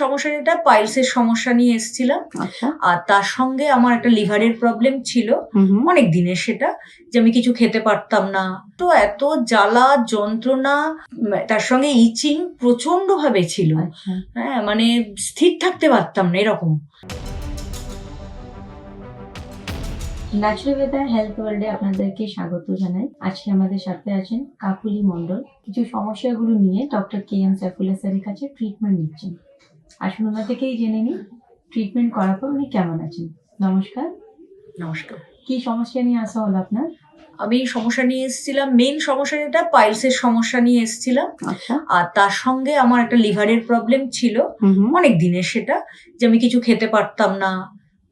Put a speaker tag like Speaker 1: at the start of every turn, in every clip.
Speaker 1: সমস্যা যেটা পাইলসের সমস্যা নিয়ে এসেছিলাম।
Speaker 2: আচ্ছা।
Speaker 1: আর তার সঙ্গে আমার একটা লিভারের প্রবলেম ছিল অনেক দিনের, সেটা যে আমি কিছু খেতে পারতাম না, তো এত জ্বালা যন্ত্রণা, তার সঙ্গে ইচিং প্রচন্ড ভাবে ছিল।
Speaker 2: আচ্ছা।
Speaker 1: হ্যাঁ, মানে স্থির থাকতে পারতাম না এরকম।
Speaker 2: ন্যাচুরাল হেলথ ওয়ার্ল্ডে আপনাদেরকে স্বাগত জানাই। আজকে আমাদের সাথে আছেন কাকুলি মণ্ডল। কিছু সমস্যাগুলো নিয়ে ডক্টর KM সাইফুল্লাহ স্যারের কাছে ট্রিটমেন্ট নিচ্ছেন। আসুন ওনার থেকেই জেনে নিই ট্রিটমেন্ট করার পর উনি কেমন আছেন। নমস্কার।
Speaker 1: নমস্কার।
Speaker 2: কি সমস্যা নিয়ে আসা হলো আপনার?
Speaker 1: আমি সমস্যা নিয়ে এসেছিলাম, মেইন সমস্যা যেটা পাইলসের সমস্যা নিয়ে এসেছিলাম।
Speaker 2: আচ্ছা।
Speaker 1: আর তার সঙ্গে আমার একটা লিভারের প্রবলেম ছিল অনেক দিনের, সেটা যে আমি কিছু খেতে পারতাম না।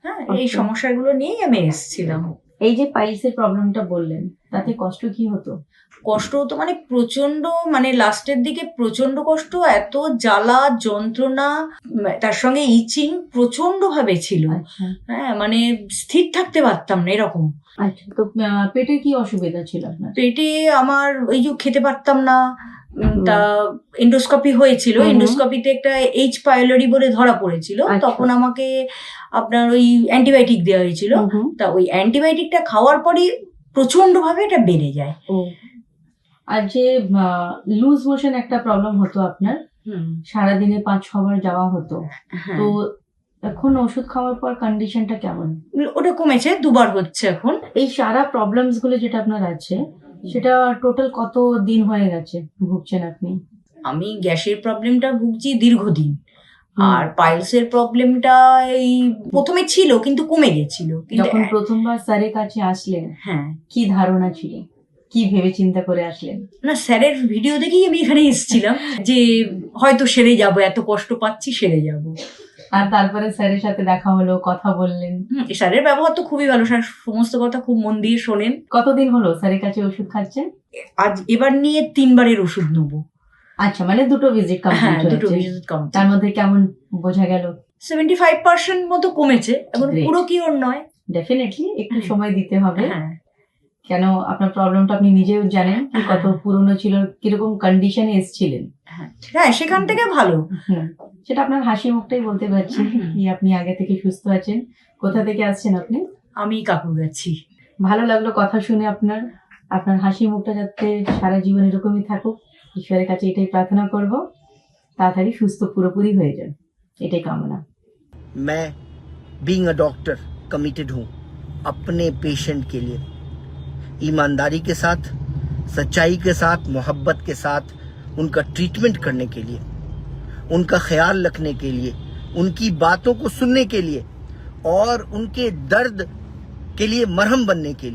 Speaker 1: হ্যাঁ, এই
Speaker 2: আচ্ছা।
Speaker 1: সমস্যাগুলো নিয়েই আমি এসেছিলাম।
Speaker 2: এই যে পাইলসের প্রবলেমটা বললেন, তাতে কষ্ট কি হতো?
Speaker 1: কষ্ট হতো মানে প্রচন্ড, মানে লাস্টের দিকে প্রচন্ড কষ্ট, এত জ্বালা যন্ত্রণা, তার সঙ্গে ইচিং প্রচন্ড ভাবে ছিল।
Speaker 2: আচ্ছা।
Speaker 1: হ্যাঁ, মানে স্থির থাকতে পারতাম না এরকম।
Speaker 2: আচ্ছা, তো পেটে কি অসুবিধা ছিল আপনার?
Speaker 1: পেটে আমার ওই যে খেতে পারতাম না, তা এন্ডোস্কোপি হয়েছিল। এন্ডোস্কোপিতে একটা এইচ পাইলোরি বলে ধরা পড়েছিল।
Speaker 2: আচ্ছা।
Speaker 1: তখন আমাকে আপনার ওই অ্যান্টিবায়োটিক দেওয়া হয়েছিল। তা ওই অ্যান্টিবায়োটিকটা খাওয়ার পরই প্রচন্ড ভাবে এটা বেড়ে যায়।
Speaker 2: আর যে লুজ মোশন একটা প্রবলেম হতো আপনার, সারাদিনে 5-6 বার যাওয়া হতো, তো এখন ওষুধ খাওয়ার পর কন্ডিশনটা কেমন?
Speaker 1: ওটা কমেছে, 2বার হচ্ছে এখন।
Speaker 2: এই সারা প্রবলেমস গুলো যেটা আপনার আছে, সেটা টোটাল কত দিন হয়ে গেছে ভুগছেন আপনি?
Speaker 1: আমি গ্যাসের প্রবলেমটা ভুগছি দীর্ঘদিন, আর পাইলসের প্রবলেমটা এই প্রথমে ছিল কিন্তু কমে গেছিল।
Speaker 2: যখন প্রথমবার স্যারের কাছে আসলেন,
Speaker 1: হ্যাঁ,
Speaker 2: কি ধারণা ছিল, কি ভেবে চিন্তা করে আসলেন?
Speaker 1: না, স্যারের ভিডিও দেখেই আমি এখানে এসেছিলাম যে হয়তো সেরে যাব, এত কষ্ট পাচ্ছি সেরে যাব।
Speaker 2: আর তারপরে স্যারের সাথে দেখা হলো, কথা বললেন?
Speaker 1: স্যারের ব্যবহার তো খুবই ভালো, স্যার সমস্ত কথা খুব মন দিয়ে শোনেন।
Speaker 2: কতদিন হলো স্যারের কাছে ওষুধ খাচ্ছেন?
Speaker 1: আজ এবার নিয়ে 3বারের ওষুধ নেবো।
Speaker 2: আচ্ছা, মানে 2টো ভিজিট কমপ্লিট হয়েছে।
Speaker 1: 2টো ভিজিট কমপ্লিট।
Speaker 2: তার মধ্যে কেমন বোঝা গেল?
Speaker 1: 75% মতো কমেছে, এখন পুরো কি ওর নয়।
Speaker 2: ডেফিনেটলি একটু সময় দিতে হবে।
Speaker 1: হ্যাঁ,
Speaker 2: কেন আপনার প্রবলেমটা আপনি নিজেও জানেন, কি কত পুরনো ছিল, কিরকম কন্ডিশনে এসেছিলেন।
Speaker 1: হ্যাঁ, সেখান থেকে ভালো।
Speaker 2: সেটা আপনার হাসি মুখটাই বলতে পারছি কি আপনি আগে থেকে সুস্থ আছেন। কোথা থেকে আসছেন আপনি?
Speaker 1: আমি কাকুর যাচ্ছি।
Speaker 2: ভালো লাগলো কথা শুনে আপনার। আপনার হাসি মুখটা যাতে সারা জীবন এরকমই থাকুক, ঈশ্বরের কাছে এটাই প্রার্থনা করব। তাড়াতাড়ি সুস্থ পুরোপুরি হয়ে যান, এটাই কামনা।
Speaker 3: मैं बीइंग अ डॉक्टर कमिटेड हूँ अपने पेशेंट के लिए, ईमानदारी के साथ, सच्चाई के साथ, मोहब्बत के साथ उनका ट्रीटमेंट करने के लिए, उनका ख्याल रखने के लिए, उनकी बातों को सुनने के लिए और उनके दर्द के लिए मरहम बनने के लिए।